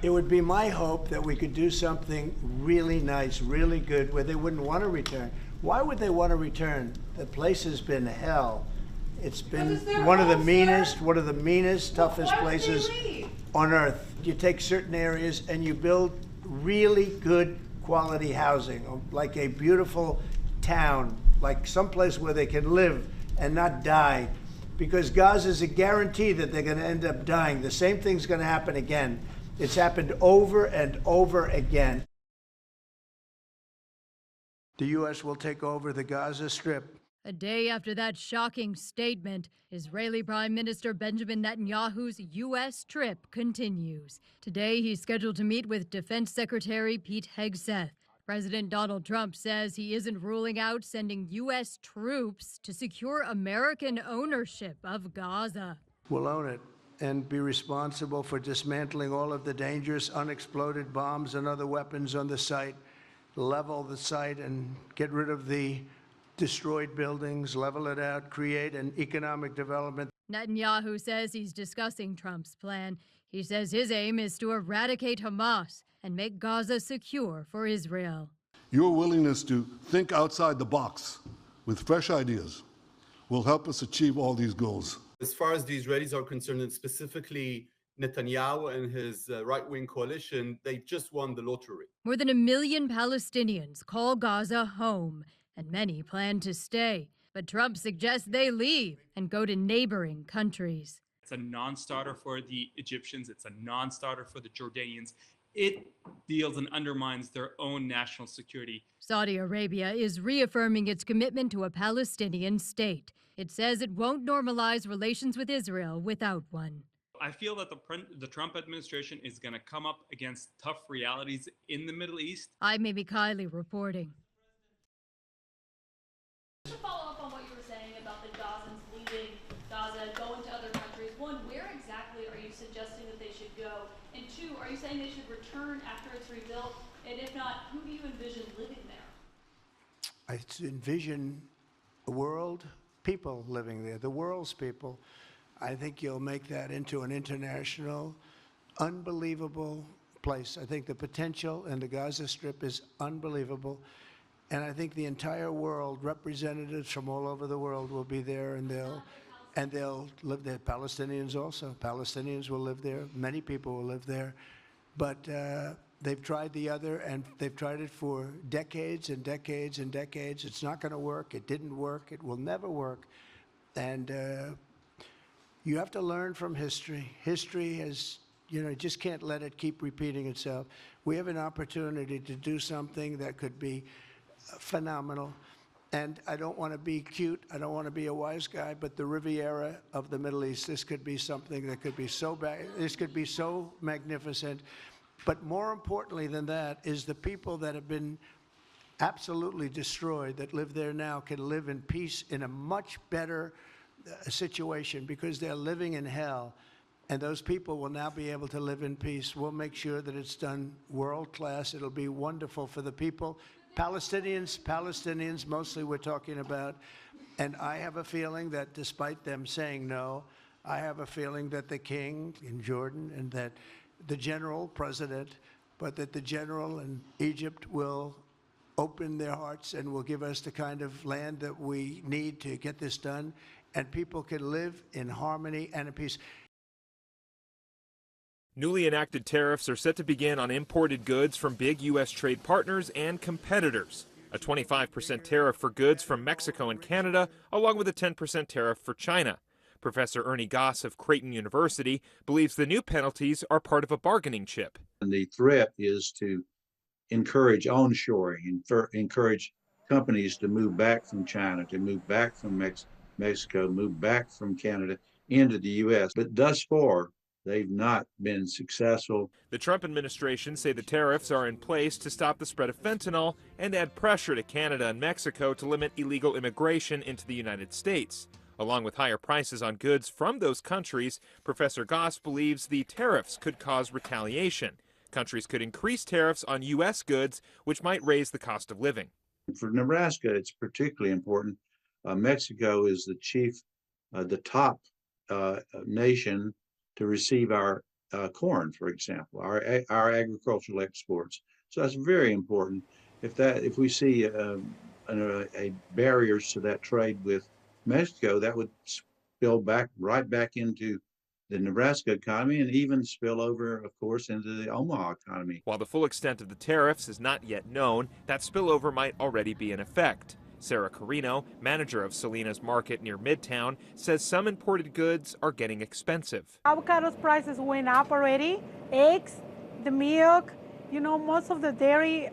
It would be my hope that we could do something really nice, really good, where they wouldn't want to return. Why would they want to return? The place has been hell. It's been one of the meanest, toughest places on earth. You take certain areas and you build really good quality housing, like a beautiful town, like someplace where they can live and not die. Because Gaza is a guarantee that they're going to end up dying. The same thing's going to happen again. It's happened over and over again. The U.S. will take over the Gaza Strip. A day after that shocking statement, Israeli Prime Minister Benjamin Netanyahu's U.S. trip continues. Today, he's scheduled to meet with Defense Secretary Pete Hegseth. President Donald Trump says he isn't ruling out sending U.S. troops to secure American ownership of Gaza. We'll own it and be responsible for dismantling all of the dangerous unexploded bombs and other weapons on the site, level the site and get rid of the destroyed buildings, level it out, create an economic development. Netanyahu says he's discussing Trump's plan. He says his aim is to eradicate Hamas and make Gaza secure for Israel. Your willingness to think outside the box with fresh ideas will help us achieve all these goals. As far as the Israelis are concerned, and specifically Netanyahu and his right-wing coalition, they just won the lottery. More than 1 million Palestinians call Gaza home, and many plan to stay. But Trump suggests they leave and go to neighboring countries. It's a non-starter for the Egyptians. It's a non-starter for the Jordanians. It deals and undermines their own national security. Saudi Arabia is reaffirming its commitment to a Palestinian state. It says it won't normalize relations with Israel without one. I feel that the Trump administration is going to come up against tough realities in the Middle East. I'm Amy Kiley reporting. To follow up on what you were saying about the Gazans leaving Gaza, going to other countries, one, where exactly are you suggesting that they should go? And two, are you saying they should return after it's rebuilt? And if not, who do you envision living there? I envision a world, people living there, the world's people. I think you'll make that into an international, unbelievable place. I think the potential in the Gaza Strip is unbelievable. And I think the entire world, representatives from all over the world will be there, and they'll live there. Palestinians also. Palestinians will live there. Many people will live there. But they've tried the other, and they've tried it for decades and decades and decades. It's not going to work. It didn't work. It will never work. And you have to learn from history. History has, you just can't let it keep repeating itself. We have an opportunity to do something that could be phenomenal. And I don't want to be cute. I don't want to be a wise guy, but the Riviera of the Middle East, this could be something that could be so bad. This could be so magnificent. But more importantly than that is the people that have been absolutely destroyed that live there now can live in peace in a much better situation, because they're living in hell. And those people will now be able to live in peace. We'll make sure that it's done world class. It'll be wonderful for the people. Palestinians mostly we're talking about. And I have a feeling that despite them saying no, I have a feeling that the king in Jordan and that the general president, but that the general in Egypt will open their hearts and will give us the kind of land that we need to get this done. And people can live in harmony and in peace. Newly enacted tariffs are set to begin on imported goods from big U.S. trade partners and competitors. A 25% tariff for goods from Mexico and Canada, along with a 10% tariff for China. Professor Ernie Goss of Creighton University believes the new penalties are part of a bargaining chip. And the threat is to encourage onshoring and encourage companies to move back from China, to move back from Mexico, move back from Canada into the U.S. But thus far, they've not been successful. The Trump administration say the tariffs are in place to stop the spread of fentanyl and add pressure to Canada and Mexico to limit illegal immigration into the United States. Along with higher prices on goods from those countries, Professor Goss believes the tariffs could cause retaliation. Countries could increase tariffs on U.S. goods, which might raise the cost of living. For Nebraska, it's particularly important. Mexico is the top nation to receive our corn, for example, our agricultural exports. So that's very important. If we see a barriers to that trade with Mexico, that would spill right back into the Nebraska economy and even spill over, of course, into the Omaha economy. While the full extent of the tariffs is not yet known, that spillover might already be in effect. Sarah Carino, manager of Salinas Market near Midtown, says some imported goods are getting expensive. Avocados prices went up already. Eggs, the milk, most of the dairy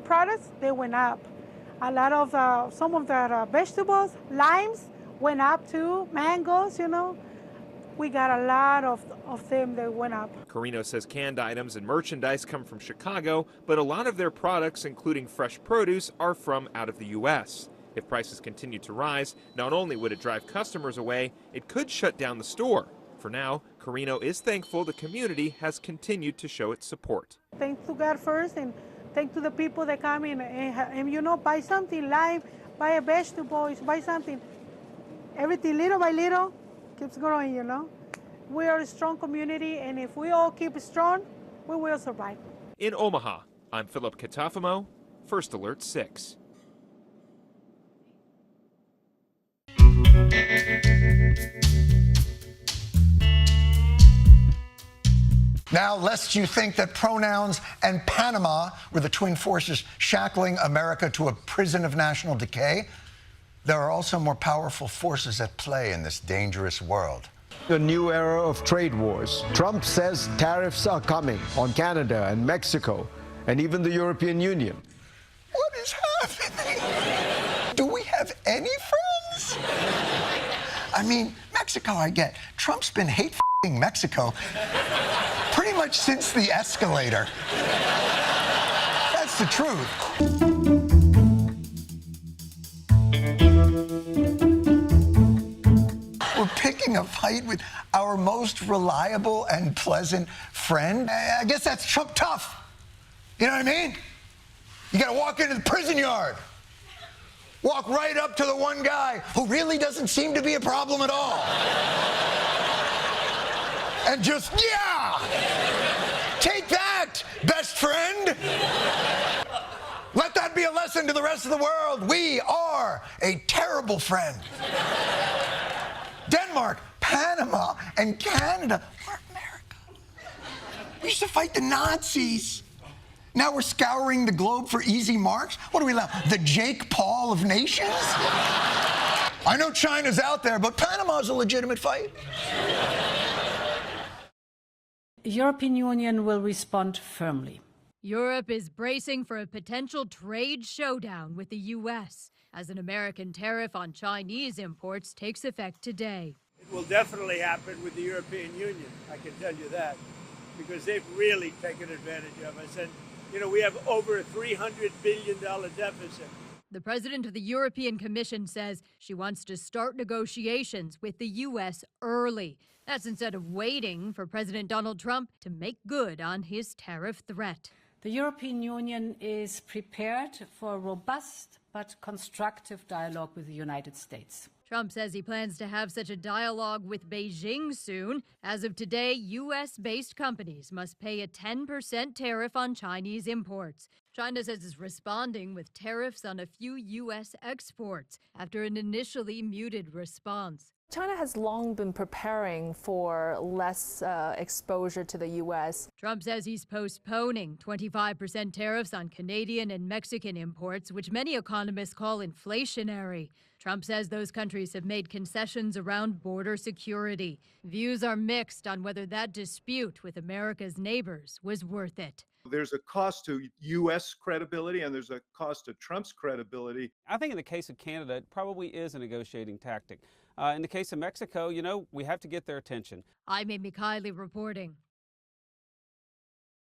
products, they went up. A lot of some of the vegetables, limes went up too. Mangoes, we got a lot of them that went up. Carino says canned items and merchandise come from Chicago, but a lot of their products, including fresh produce, are from out of the U.S. If prices continue to rise, not only would it drive customers away, it could shut down the store. For now, Carino is thankful the community has continued to show its support. Thanks to God first, and thanks to the people that come in and buy something, live, buy a vegetable, buy something. Everything little by little keeps growing, We are a strong community, and if we all keep strong, we will survive. In Omaha, I'm Philip Katafamo, First Alert 6. Now, lest you think that pronouns and Panama were the twin forces shackling America to a prison of national decay, there are also more powerful forces at play in this dangerous world. A new era of trade wars. Trump says tariffs are coming on Canada and Mexico and even the European Union. What is happening? Do we have any friends? I mean, Mexico, I get. Trump's been hate-f***ing Mexico pretty much since the escalator. That's the truth. We're picking a fight with our most reliable and pleasant friend. I guess that's Trump tough. You know what I mean? You gotta walk into the prison yard. Walk right up to the one guy who really doesn't seem to be a problem at all. And just, yeah! Take that, best friend! Let that be a lesson to the rest of the world. We are a terrible friend. Denmark, Panama, and Canada are America. We used to fight the Nazis. Now we're scouring the globe for easy marks? What do we allow? The Jake Paul of nations? I know China's out there, but Panama's a legitimate fight. The European Union will respond firmly. Europe is bracing for a potential trade showdown with the U.S. as an American tariff on Chinese imports takes effect today. It will definitely happen with the European Union, I can tell you that, because they've really taken advantage of us. And, we have over a $300 billion deficit. The president of the European Commission says she wants to start negotiations with the U.S. early. That's instead of waiting for President Donald Trump to make good on his tariff threat. The European Union is prepared for a robust but constructive dialogue with the United States. Trump says he plans to have such a dialogue with Beijing soon. As of today, U.S.-based companies must pay a 10% tariff on Chinese imports. China says it's responding with tariffs on a few U.S. exports after an initially muted response. China has long been preparing for less exposure to the U.S. Trump says he's postponing 25% tariffs on Canadian and Mexican imports, which many economists call inflationary. Trump says those countries have made concessions around border security. Views are mixed on whether that dispute with America's neighbors was worth it. There's a cost to U.S. credibility and there's a cost to Trump's credibility. I think in the case of Canada, it probably is a negotiating tactic. In the case of Mexico, we have to get their attention. I'm Amy Kiley reporting.